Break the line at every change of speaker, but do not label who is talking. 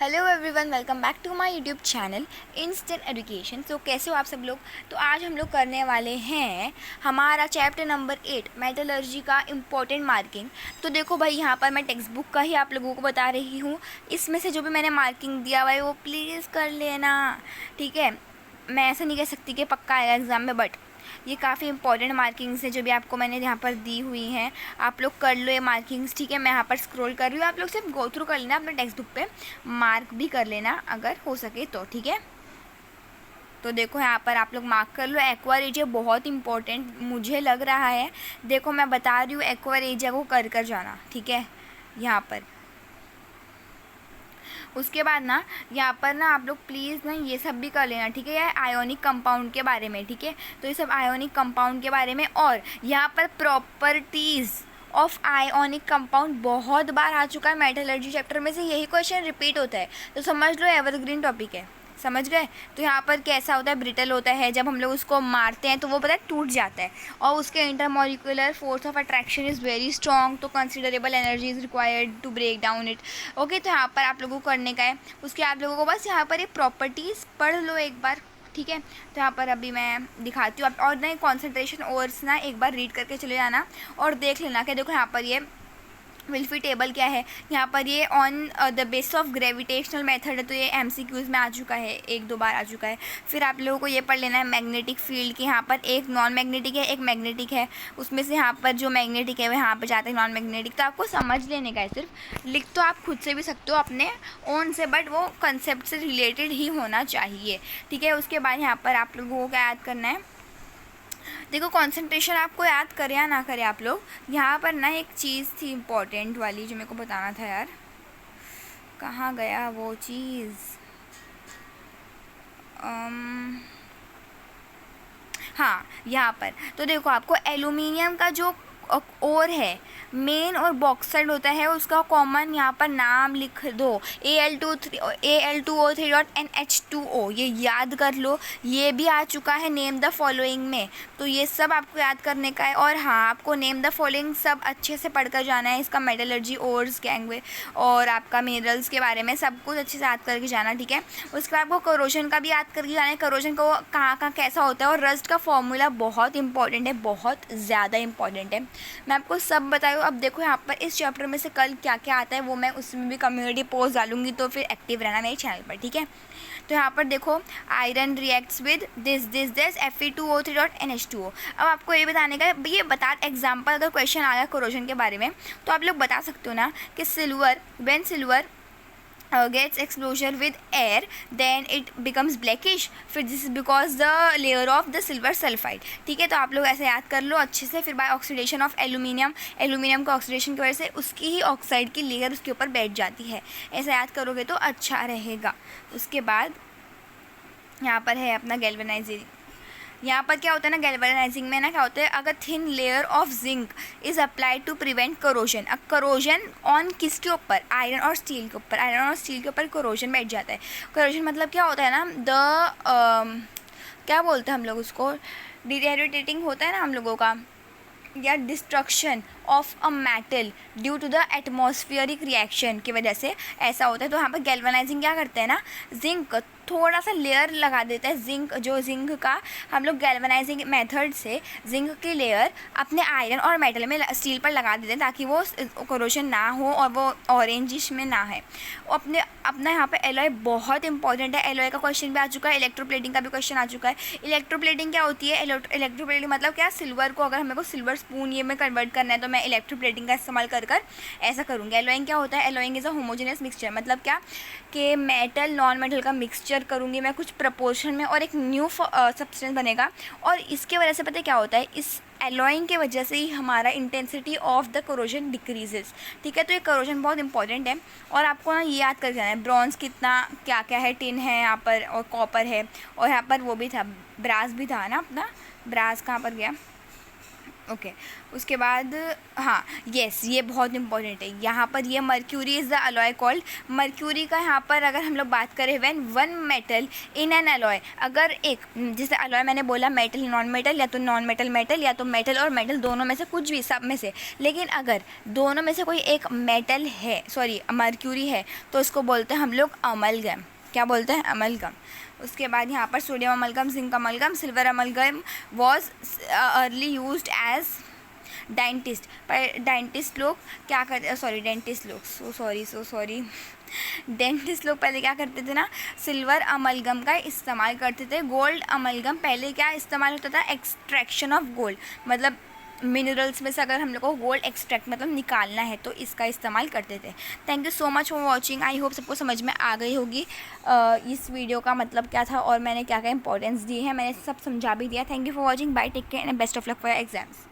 Hello everyone, welcome back to my YouTube channel instant education. So कैसे हो आप सब लोग। तो आज हम लोग करने वाले हैं हमारा चैप्टर नंबर 8 मेटलर्जी का इम्पोर्टेंट मार्किंग। तो देखो भाई, यहाँ पर मैं टेक्स्ट बुक का ही आप लोगों को बता रही हूँ। इसमें से जो भी मैंने मार्किंग दिया हुआ है वो प्लीज़ कर लेना, ठीक है। मैं ऐसा नहीं कह सकती कि पक्का आएगा एग्ज़ाम में, बट ये काफ़ी इंपॉर्टेंट मार्किंग्स है जो भी आपको मैंने यहाँ पर दी हुई हैं। आप लोग कर लो ये मार्किंग्स, ठीक है। मैं यहाँ पर स्क्रॉल कर रही हूँ, आप लोग सिर्फ गो थ्रू कर लेना, अपने टेक्स्ट बुक पे मार्क भी कर लेना अगर हो सके तो, ठीक है। तो देखो यहाँ पर आप लोग मार्क कर लो। एक्वा रेजिया बहुत इंपॉर्टेंट मुझे लग रहा है। देखो मैं बता रही हूँ, एक्वा रेजिया को कर जाना, ठीक है। यहाँ पर उसके बाद ना यहाँ पर ना आप लोग प्लीज़ ना ये सब भी कर लेना, ठीक है। यह आयोनिक कंपाउंड के बारे में, ठीक है। तो ये सब आयोनिक कंपाउंड के बारे में, और यहाँ पर प्रॉपर्टीज़ ऑफ आयोनिक कंपाउंड बहुत बार आ चुका है मेटलर्जी चैप्टर में से, यही क्वेश्चन रिपीट होता है। तो समझ लो एवरग्रीन टॉपिक है, समझ गए। तो यहाँ पर कैसा होता है, ब्रिटल होता है। जब हम लोग उसको मारते हैं तो वो पता है टूट जाता है, और उसके intermolecular force of attraction is very strong, तो considerable energy is required to break down it. Okay, तो यहाँ पर आप लोगों को करने का है। उसके आप लोगों को बस यहाँ पर ये प्रॉपर्टीज़ पढ़ लो एक बार, ठीक है। तो यहाँ पर अभी मैं दिखाती हूँ आप, और ना कॉन्सेंट्रेशन ओवर्स ना एक बार रीड करके चले जाना और देख लेना कि देखो यहाँ पर ये विल्फी टेबल क्या है। यहाँ पर ये on the base of gravitational method है, तो ये एमसीक्यूज़ में आ चुका है, एक दो बार आ चुका है। फिर आप लोगों को ये पढ़ लेना है मैग्नेटिक फील्ड की। यहाँ पर एक नॉन मैग्नेटिक है, एक मैग्नेटिक है। उसमें से यहाँ पर जो मैग्नेटिक है वो यहाँ पर जाता है नॉन मैग्नेटिक। तो आपको समझ लेने का है, सिर्फ लिख तो आप खुद से भी सकते हो अपने ओन से, बट वो कंसेप्ट से रिलेटेड ही होना चाहिए, ठीक है। उसके बाद यहाँ पर आप लोगों को क्या याद करना है, देखो कंसंट्रेशन आपको याद करें या ना करें आप लोग, यहाँ पर ना एक चीज़ थी इम्पोर्टेंट वाली जो मेरे को बताना था यार, कहाँ गया वो चीज़। हाँ, यहाँ पर तो देखो आपको एल्यूमिनियम का जो और है मेन और बॉक्साइड होता है, उसका कॉमन यहाँ पर नाम लिख दो, Al2O3.NH2O, ये याद कर लो। ये भी आ चुका है नेम द फॉलोइंग में, तो ये सब आपको याद करने का है। और हाँ, आपको नेम द फॉलोइंग सब अच्छे से पढ़कर जाना है, इसका मेटलर्जी ओर्स गैंगवे और आपका मिनरल्स के बारे में सब कुछ अच्छे से याद करके जाना, ठीक है। उसके बाद आपको करोजन का भी याद करके जाना है, करोजन को कहाँ कहाँ कैसा होता है, और रस्ट का फॉर्मूला बहुत इंपॉर्टेंट है, बहुत ज़्यादा इंपॉर्टेंट है। मैं आपको सब बताऊँ। अब देखो यहाँ पर इस चैप्टर में से कल क्या क्या आता है वो मैं उसमें भी कम्युनिटी पोस्ट डालूंगी, तो फिर एक्टिव रहना मेरे चैनल पर, ठीक है। तो यहाँ पर देखो iron reacts with this Fe2O3.NH2O। अब आपको ये बताने का, ये बता एग्जाम्पल अगर क्वेश्चन आया कोरोजन के बारे में तो आप लोग बता सकते हो ना कि silver, when silver gets exposure with air then it becomes blackish, फिर this is because the layer of the silver sulphide, ठीक है। तो आप लोग ऐसे याद कर लो अच्छे से। फिर by oxidation of aluminium, aluminium का ऑक्सीडेशन की वजह से उसकी ही ऑक्साइड की लेयर उसके ऊपर बैठ जाती है, ऐसा याद करोगे तो अच्छा रहेगा। उसके बाद यहाँ पर है अपना गैल्वेनाइजिंग। यहाँ पर क्या होता है ना, गैल्वेनाइजिंग में ना क्या होता है, अगर thin layer of zinc is applied to prevent corrosion. अब करोजन ऑन किसके ऊपर, आयरन और स्टील के ऊपर, आयरन और स्टील के ऊपर करोजन बैठ जाता है। करोजन मतलब क्या होता है ना, क्या बोलते हैं हम लोग उसको, डिटेरियोरेटिंग होता है ना हम लोगों का, या destruction of a metal due to the atmospheric reaction की वजह से ऐसा होता है। तो यहाँ पर गैल्वेनाइजिंग क्या करते हैं ना, जिंक थोड़ा सा लेयर लगा देता है, जिंक का हम लोग गैल्वेनाइजिंग मेथड से जिंक की लेयर अपने आयरन और मेटल में, स्टील पर लगा देते हैं ताकि वो करोजन ना हो और वो ऑरेंजिश में ना है। अपना यहाँ पे एलॉय बहुत इंपॉर्टेंट है, एलॉय का क्वेश्चन भी आ चुका है, इलेक्ट्रोप्लेटिंग का भी क्वेश्चन आ चुका है। इलेक्ट्रोप्लेटिंग क्या होती है, इलेक्ट्रोप्लेटिंग मतलब क्या, सिल्वर को अगर हमें को सिल्वर स्पून ये में कन्वर्ट करना है तो मैं इलेक्ट्रोप्लेटिंग का इस्तेमाल कर ऐसा करूँगी। एलॉइंग क्या होता है, alloying is a homogeneous mixture, मतलब क्या कि मेटल नॉन मेटल का मिक्सचर करूँगी मैं कुछ प्रपोर्शन में और एक न्यू सब्सटेंस बनेगा। और इसके वजह से पता है क्या होता है, इस एलॉइंग की वजह से ही हमारा intensity of the corrosion decreases, ठीक है। तो ये करोजन बहुत इंपॉर्टेंट है और आपको ना ये याद कर जाना है, ब्रॉन्ज कितना क्या क्या है, टिन है यहाँ पर और कॉपर है, और यहाँ पर वो भी था ब्रास भी था ना, अपना ब्रास कहाँ पर गया, ओके उसके बाद हाँ येस ये बहुत इंपॉर्टेंट है यहाँ पर, ये mercury is the alloy called. Mercury का यहाँ पर अगर हम लोग बात करें, when one metal in an alloy, अगर एक जैसे अलॉय मैंने बोला मेटल नॉन मेटल, या तो नॉन मेटल मेटल, या तो मेटल और मेटल दोनों में से कुछ भी, सब में से, लेकिन अगर दोनों में से कोई एक मेटल है, सॉरी मर्क्यूरी है, तो इसको बोलते हैं हम लोग अमलगम। क्या बोलते हैं? अमलगम। उसके बाद यहाँ पर sodium amalgam, zinc amalgam, silver amalgam was early used as dentist. पर डेंटिस्ट लोग क्या करते, सॉरी डेंटिस्ट लोग, सो सॉरी डेंटिस्ट लोग पहले क्या करते थे ना, सिल्वर अमलगम का इस्तेमाल करते थे। गोल्ड अमलगम पहले क्या इस्तेमाल होता था, एक्सट्रैक्शन ऑफ गोल्ड, मतलब मिनरल्स में से अगर हम लोग को गोल्ड एक्सट्रैक्ट मतलब निकालना है तो इसका इस्तेमाल करते थे। Thank you so much for watching. I hope सबको समझ में आ गई होगी इस वीडियो का मतलब क्या था और मैंने क्या क्या इंपॉर्टेंस दी है, मैंने सब समझा भी दिया। Thank you for watching, bye, take care and best of luck for your exams.